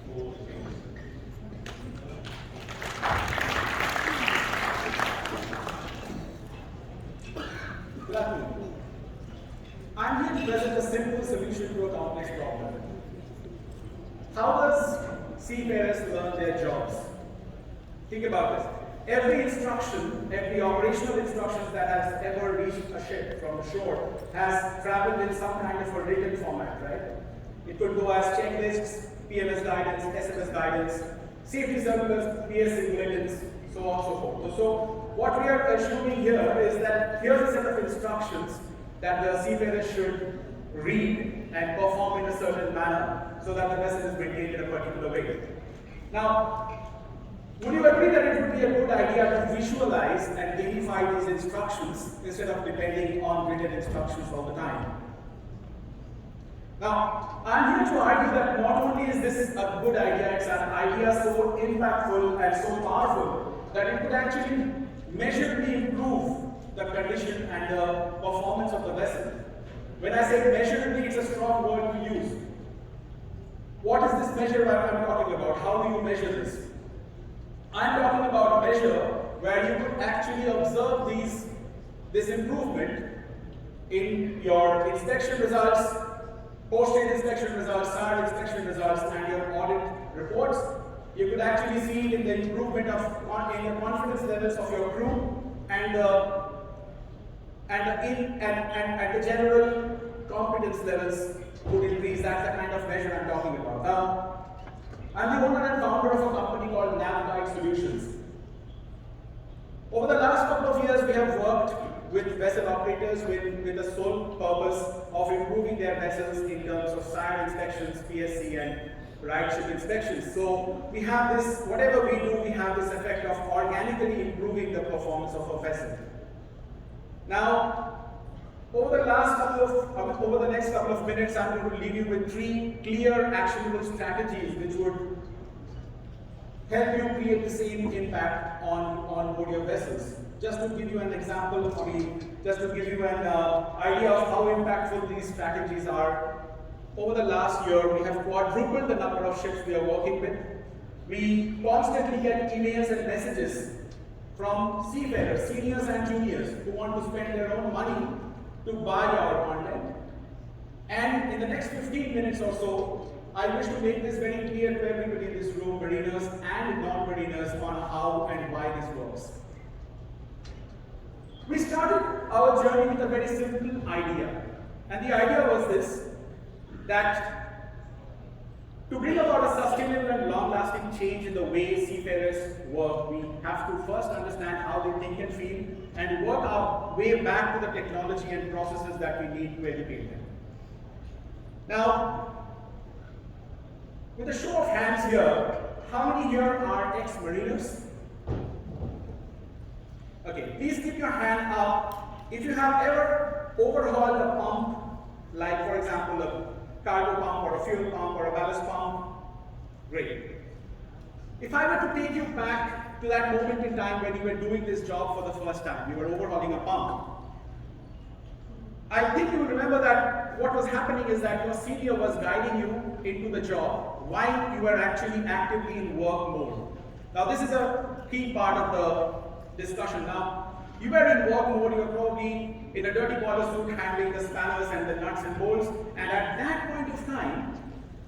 Good afternoon. I'm here to present a simple solution to a complex problem. How does seafarers learn their jobs? Think about this. Every instruction, every operational instructions that has ever reached a ship from the shore has traveled in some kind of a written format, right? It could go as checklists, PMS guidance, SMS guidance, safety circulars, PSC bulletins, so on and so forth. So what we are assuming here is that here's a set of instructions that the seafarers should read and perform in a certain manner so that the vessel is maintained in a particular way. Now, would you agree that it would be a good idea to visualize and gamify these instructions instead of depending on written instructions all the time? Now, I'm here to argue that not only is this a good idea, it's an idea so impactful and so powerful that it could actually measurably improve the condition and the performance of the vessel. When I say measurably, it's a strong word to use. What is this measure that I'm talking about? How do you measure this? I'm talking about a measure where you could actually observe this improvement in your inspection results, post-trade inspection results, SAR inspection results, and your audit reports. You could actually see it in the improvement of in the confidence levels of your crew and the general competence levels would increase. That's the kind of measure I'm talking about. Now, I'm the owner and founder of a company called Guide Solutions. Over the last couple of years, we have worked with vessel operators with the sole purpose of improving their vessels in terms of SIRE inspections, PSC, and rightship inspections. So we have this, whatever we do, we have this effect of organically improving the performance of a vessel. Now, over the next couple of minutes, I'm going to leave you with 3 clear, actionable strategies which would help you create the same impact on board your vessels. Just to give you an example, just to give you an idea of how impactful these strategies are. Over the last year, we have quadrupled the number of ships we are working with. We constantly get emails and messages from seafarers, seniors and juniors, who want to spend their own money to buy our content. And in the next 15 minutes or so, I wish to make this very clear to everybody in this room, mariners and non-mariners, on how and why this works. We started our journey with a very simple idea. And the idea was this, that to bring about a sustainable and long-lasting change in the way seafarers work, we have to first understand how they think and feel and work our way back to the technology and processes that we need to educate them. Now, with a show of hands here, how many here are ex-mariners? Okay, please keep your hand up if you have ever overhauled a pump, like for example a cargo pump or a fuel pump or a ballast pump. Great. If I were to take you back to that moment in time when you were doing this job for the first time, you were overhauling a pump, I think you will remember that what was happening is that your senior was guiding you into the job while you were actually actively in work mode. Now this is a key part of the discussion. Now, you were in work mode, you were probably in a dirty boiler suit handling the spanners and the nuts and bolts, and at that point of time,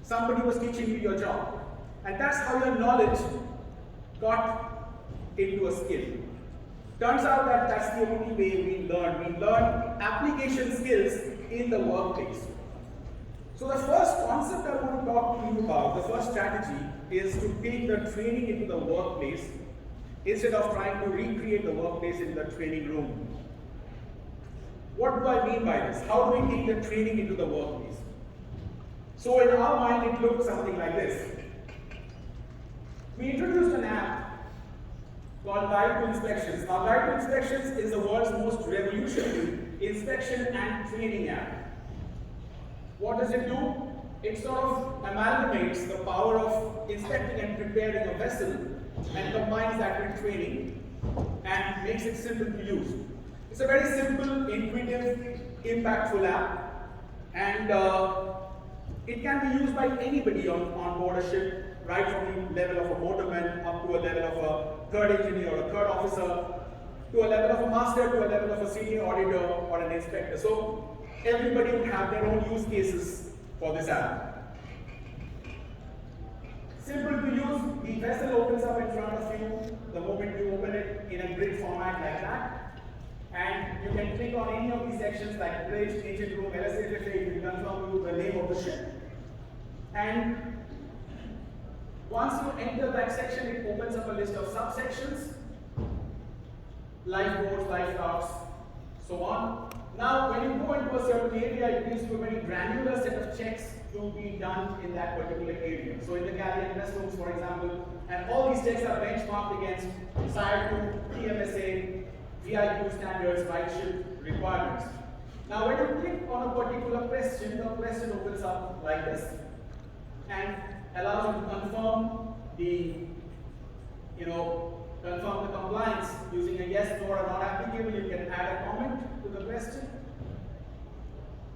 somebody was teaching you your job. And that's how your knowledge got into a skill. Turns out that that's the only way we learn. We learn application skills in the workplace. So the first concept I want to talk to you about, the first strategy, is to take the training into the workplace instead of trying to recreate the workplace in the training room. What do I mean by this? How do we take the training into the workplace? So in our mind, it looks something like this. We introduced an app called Guide to Inspections. Now, Guide to Inspections is the world's most revolutionary inspection and training app. What does it do? It sort of amalgamates the power of inspecting and preparing a vessel and combines that with training and makes it simple to use. It's a very simple, intuitive, impactful app, and it can be used by anybody on board a ship right from the level of a motorman up to a level of a third engineer or a third officer, to a level of a master, to a level of a senior auditor or an inspector. So everybody would have their own use cases for this app. Simple to use, the vessel opens up in front of you the moment you open it in a grid format like that. And you can click on any of these sections like bridge, engine room, LSFFA, it will confirm you the name of the ship. And once you enter that section, it opens up a list of subsections, lifeboats, life rafts, so on. Now, when you go into a certain area, it gives you a very granular set of checks to be done in that particular area. So in the galley and vessels, for example, and all these checks are benchmarked against SIRE 2, TMSA, VIQ standards, ridership requirements. Now, when you click on a particular question, the question opens up like this and allows you to confirm confirm the compliance using a yes, no, or not applicable. You can add a comment to the question.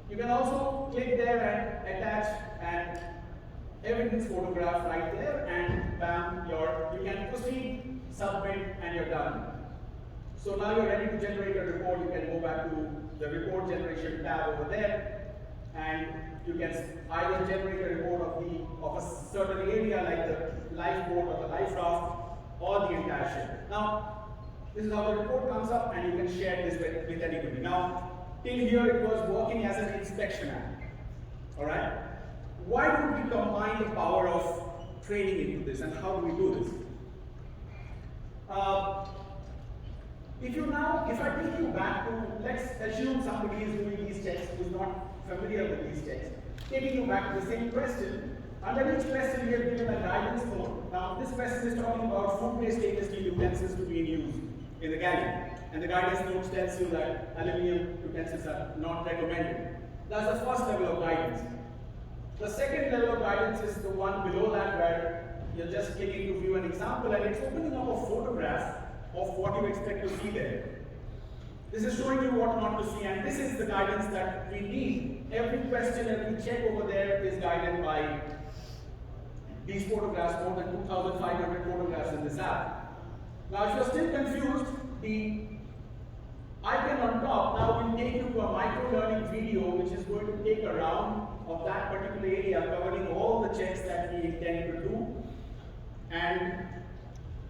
You can also click there and attach an evidence photograph right there, and bam, you can proceed, submit, and you're done. So now you're ready to generate a report. You can go back to the report generation tab over there, and you can either generate a report of a certain area like the lifeboat or the life raft or the entire ship. Now, this is how the report comes up, and you can share this with anybody. Now, till here it was working as an inspection app. Alright? Why don't we combine the power of training into this, and how do we do this? If I take you back to, let's assume somebody is doing these checks who's not familiar with these checks. Taking you back to the same question, under each question we have given a guidance note. Now this question is talking about food-based stainless steel utensils to be in use in the galley. And the guidance note tells you that aluminum utensils are not recommended. That's the first level of guidance. The second level of guidance is the one below that, where you're just clicking to view an example, and it's opening up a photograph of what you expect to see there. This is showing you what not to see, and this is the guidance that we need. Every question, every check over there is guided by these photographs, more than 2,500 photographs in this app. Now, if you're still confused, the icon on top now will take you to a micro-learning video, which is going to take a round of that particular area, covering all the checks that we intend to do. And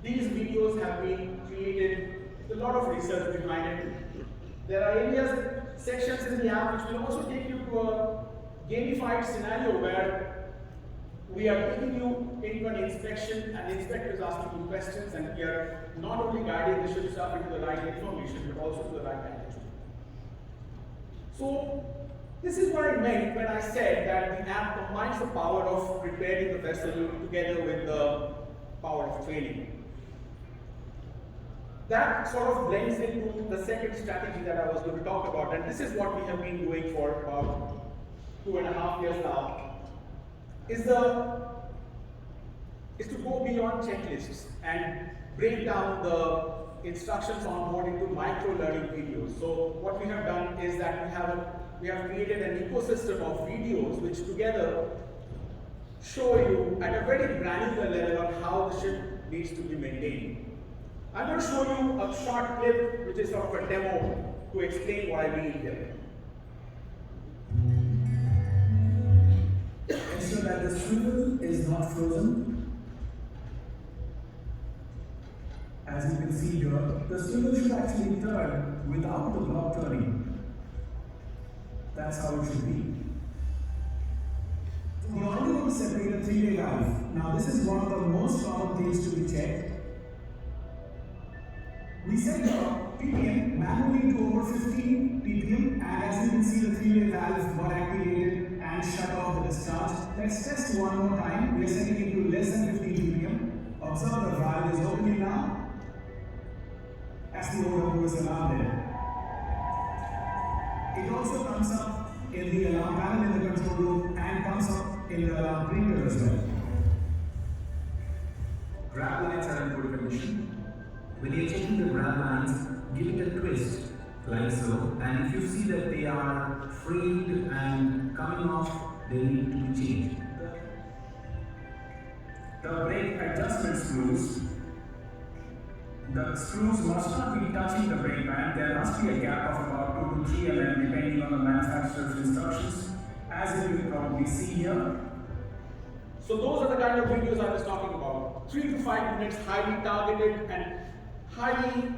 these videos have been created with a lot of research behind it. There are areas, sections in the app which will also take you to a gamified scenario where we are taking you into an inspection, and the inspector is asking you questions, and we are not only guiding the ship staff into the right information, but also to the right attitude. So, this is what I meant when I said that the app combines the power of preparing the vessel together with the power of training. That sort of blends into the second strategy that I was going to talk about, and this is what we have been doing for about 2.5 years now, is to go beyond checklists and break down the instructions on board into micro-learning videos. So what we have done is that we have created an ecosystem of videos which together show you at a very granular level on how the ship needs to be maintained. I'm going to show you a short clip which is sort of a demo to explain what I mean here. Ensure that the swivel is not frozen. As you can see here, the swivel should actually turn without the block turning. That's how it should be. We already want to separate a three-way valve. Now this is one of the most common things to be checked. We set the ppm manually to over 15 ppm, and as you can see, the three-way valve got activated and shut off the discharge. Let's test one more time. We are setting it to less than 15 ppm. Observe the valve is opening now. As the order goes alarm there. It also comes up in the alarm panel in the control room and comes up in the alarm printer as well. Grab lines are in good condition. When you're checking the grab lines, give it a twist, like so, and if you see that they are frayed and coming off, they need to be changed. The The screws must not be touching the brake band. There must be a gap of about 2 to 3 mm depending on the manufacturer's instructions, as you will probably see here. So those are the kind of videos I was talking about. 3 to 5 minutes, highly targeted and highly,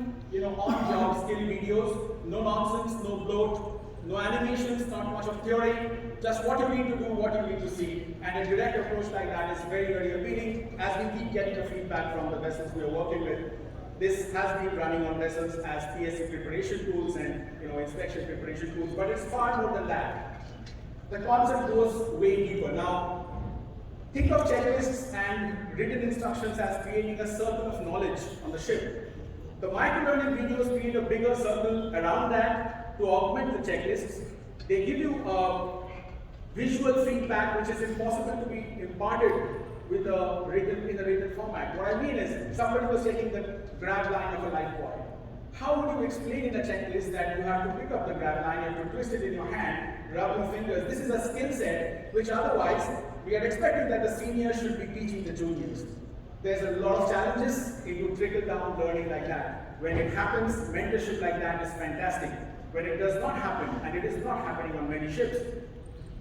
on-job skill videos. No nonsense, no bloat, no animations, not much of theory. Just what you need to do, what you need to see. And a direct approach like that is very, very appealing as we keep getting the feedback from the vessels we are working with. This has been running on vessels as PSC preparation tools and inspection preparation tools, but it's far more than that. The concept goes way deeper. Now, think of checklists and written instructions as creating a circle of knowledge on the ship. The micro-learning videos create a bigger circle around that to augment the checklists. They give you a visual feedback which is impossible to be imparted with in a written format. What I mean is, somebody was checking the grab line of a life buoy. How would you explain in a checklist that you have to pick up the grab line, you have to twist it in your hand, rub your fingers? This is a skill set which otherwise we are expecting that the seniors should be teaching the juniors. There's a lot of challenges into trickle-down learning like that. When it happens, mentorship like that is fantastic. When it does not happen, and it is not happening on many ships,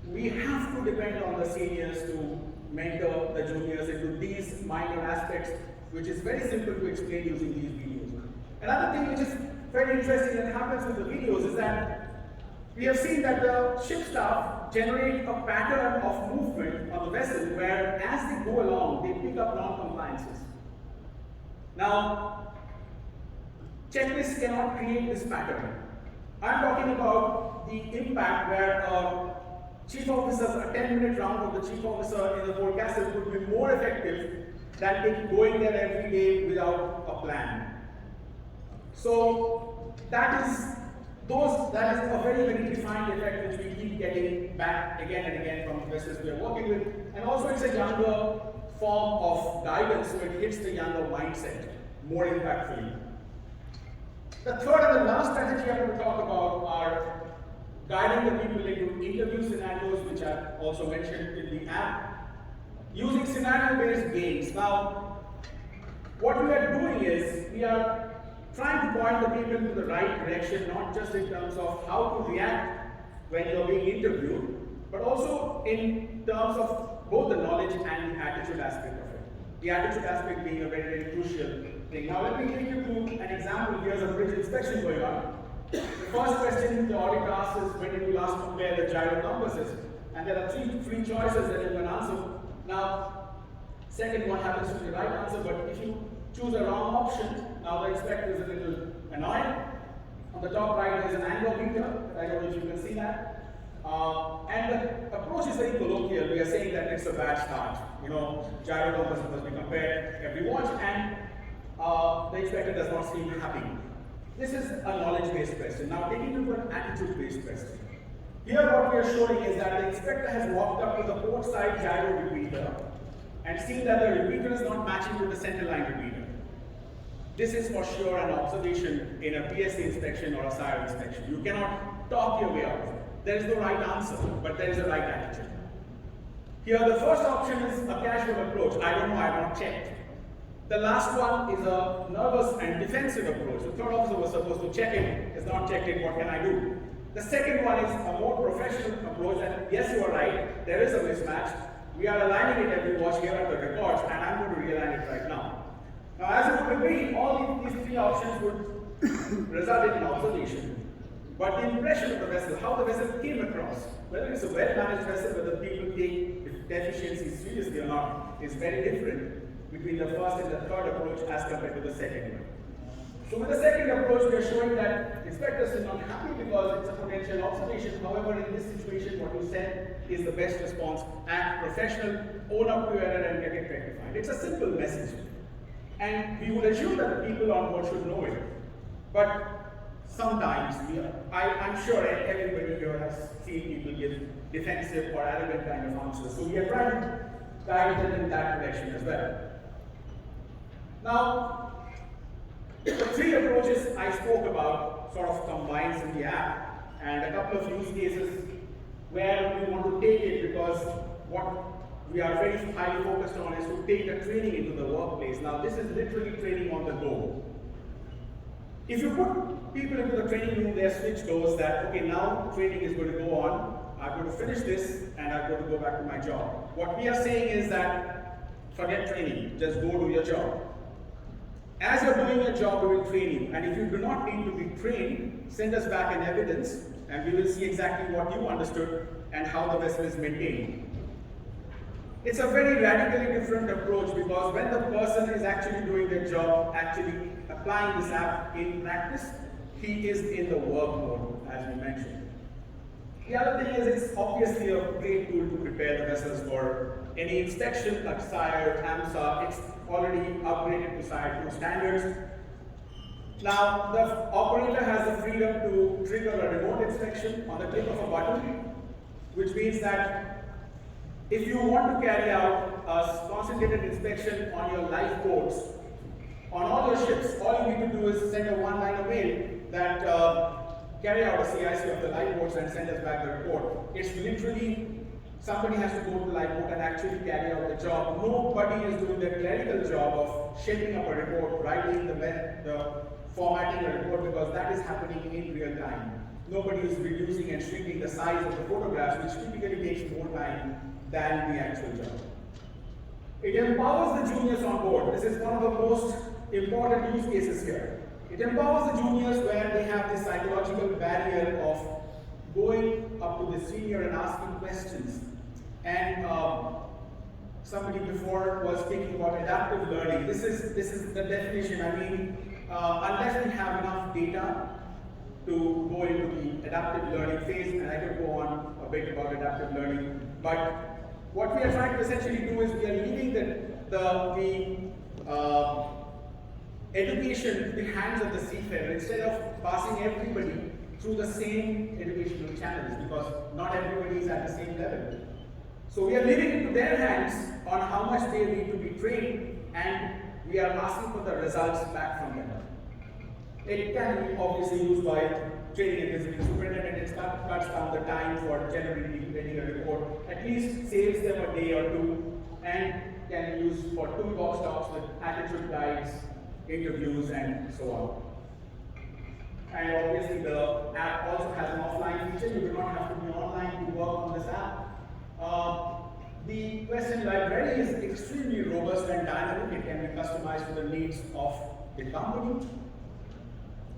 we have to depend on the seniors to mentor the juniors into these minor aspects, which is very simple to explain using these videos. Another thing which is very interesting that happens with the videos is that we have seen that the ship staff generate a pattern of movement on the vessel where as they go along, they pick up non-compliances. Now, checklists cannot create this pattern. I'm talking about the impact where chief officers, a 10-minute round of the chief officer in the forecastle could be more effective than going there every day without a plan. So that is a very, very defined effect which we keep getting back again and again from the vessels we are working with. And also it's a younger form of guidance, so it hits the younger mindset more impactfully. The third and the last strategy I'm going to talk about are guiding the people into interview scenarios, which I've also mentioned in the app, using scenario-based games. Now, what we are doing is we are trying to point the people into the right direction, not just in terms of how to react when you're being interviewed, but also in terms of both the knowledge and the attitude aspect of it. The attitude aspect being a very, very crucial thing. Now, let me take you to an example. Here's a bridge inspection going on. The first question the audit asks is, when did you last compare the gyro compasses? And there are three choices that you can answer. Now, second one happens to be the right answer, but if you choose a wrong option, now the inspector is a little annoyed. On the top right there's an angle meter. I don't know if you can see that. And the approach is very colloquial. We are saying that it's a bad start. Gyro compasses must be compared every watch, and the inspector does not seem happy. This is a knowledge-based question. Now taking you to an attitude-based question. Here what we are showing is that the inspector has walked up to the port side gyro repeater and seen that the repeater is not matching with the center line repeater. This is for sure an observation in a PSC inspection or a SIRE inspection. You cannot talk your way out. There is no right answer, but there is a right attitude. Here the first option is a casual approach. I don't know, I have not checked. The last one is a nervous and defensive approach. The third officer was supposed to check in, is not checked in, what can I do? The second one is a more professional approach that, yes, you are right, there is a mismatch. We are aligning it every watch, here are the records, and I'm going to realign it right now. Now, as you would agree, all these three options would result in an observation. But the impression of the vessel, how the vessel came across, whether it's a well-managed vessel, whether people take deficiencies seriously or not, is very different between the first and the third approach as compared to the second one. So with the second approach, we are showing that inspectors are not happy because it's a potential observation. However, in this situation, what you said is the best response. Act professional, own up to error and get it rectified. It's a simple message. And we would assume that the people on board should know it. But sometimes, I'm sure everybody here has seen people give defensive or arrogant kind of answers. So we are trying to guide them in that direction as well. Now, the three approaches I spoke about sort of combines in the app, and a couple of use cases where we want to take it, because what we are very highly focused on is to take the training into the workplace. Now, this is literally training on the go. If you put people into the training room, their switch goes that, okay, now training is going to go on, I'm going to finish this, and I'm going to go back to my job. What we are saying is that, forget training, just go do your job. As you're doing your job, we will train you. And if you do not need to be trained, send us back an evidence, and we will see exactly what you understood and how the vessel is maintained. It's a very radically different approach, because when the person is actually doing their job, actually applying this app in practice, he is in the work mode, as we mentioned. The other thing is, it's obviously a great tool to prepare the vessels for any inspection like SIRE, AMSA. It's already upgraded to SIRE 2 standards. Now, the operator has the freedom to trigger a remote inspection on the click of a button, which means that if you want to carry out a concentrated inspection on your lifeboats, on all your ships, all you need to do is send a one-liner mail that carry out a CIC of the lifeboats and send us back the report. It's literally, somebody has to go to the lifeboat and actually carry out the job. Nobody is doing the clerical job of shaping up a report, writing the formatting a report, because that is happening in real time. Nobody is reducing and shrinking the size of the photographs, which typically takes more time than the actual job. It empowers the juniors on board. This is one of the most important use cases here. It empowers the juniors where they have this psychological barrier of going up to the senior and asking questions. And somebody before was speaking about adaptive learning. This is the definition. I mean, unless we have enough data to go into the adaptive learning phase, and I could go on a bit about adaptive learning, but what we are trying to essentially do is we are leaving the education in the hands of the seafarer instead of passing everybody through the same educational channels, because not everybody is at the same level. So we are leaving it to their hands on how much they need to be trained, and we are asking for the results back from them. It can be obviously used by training and visiting superintendent. It cuts down the time for generally getting a report, at least saves them a day or two, and can be used for toolbox talks with attitude guides, interviews, and so on. And obviously the app also has an offline feature. You do not have to be online to work on this app. The question library is extremely robust and dynamic. It can be customized to the needs of the company.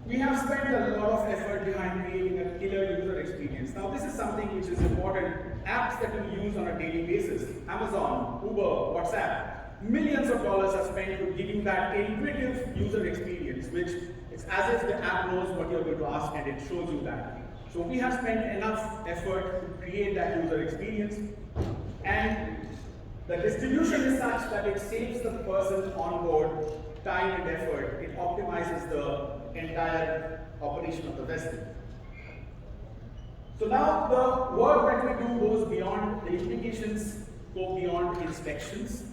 We have spent a lot of effort behind creating a killer user experience. Now, this is something which is important. Apps that we use on a daily basis, Amazon, Uber, WhatsApp, millions of dollars are spent to give you that intuitive user experience, which is as if the app knows what you're going to ask and it shows you that. So we have spent enough effort to create that user experience, and the distribution is such that it saves the person on board time and effort. It optimizes the entire operation of the vessel. So now the work that we do goes beyond, the implications go beyond inspections.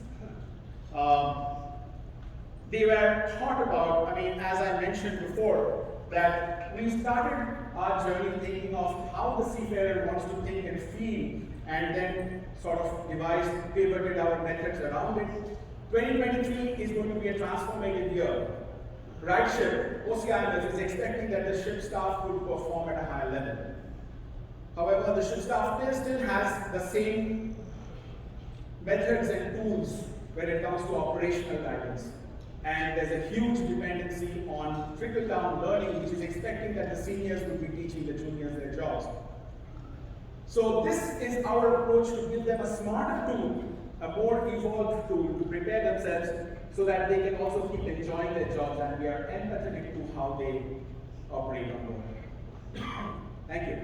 They were thought about, I mean, as I mentioned before, that we started our journey thinking of how the seafarer wants to think and feel, and then sort of pivoted our methods around it. 2023 is going to be a transformative year. RightShip, OCIMF is expecting that the ship staff will perform at a higher level. However, the ship staff still has the same methods and tools when it comes to operational guidance. And there's a huge dependency on trickle-down learning, which is expecting that the seniors will be teaching the juniors their jobs. So this is our approach to give them a smarter tool, a more evolved tool to prepare themselves so that they can also keep enjoying their jobs, and we are empathetic to how they operate on board. Thank you.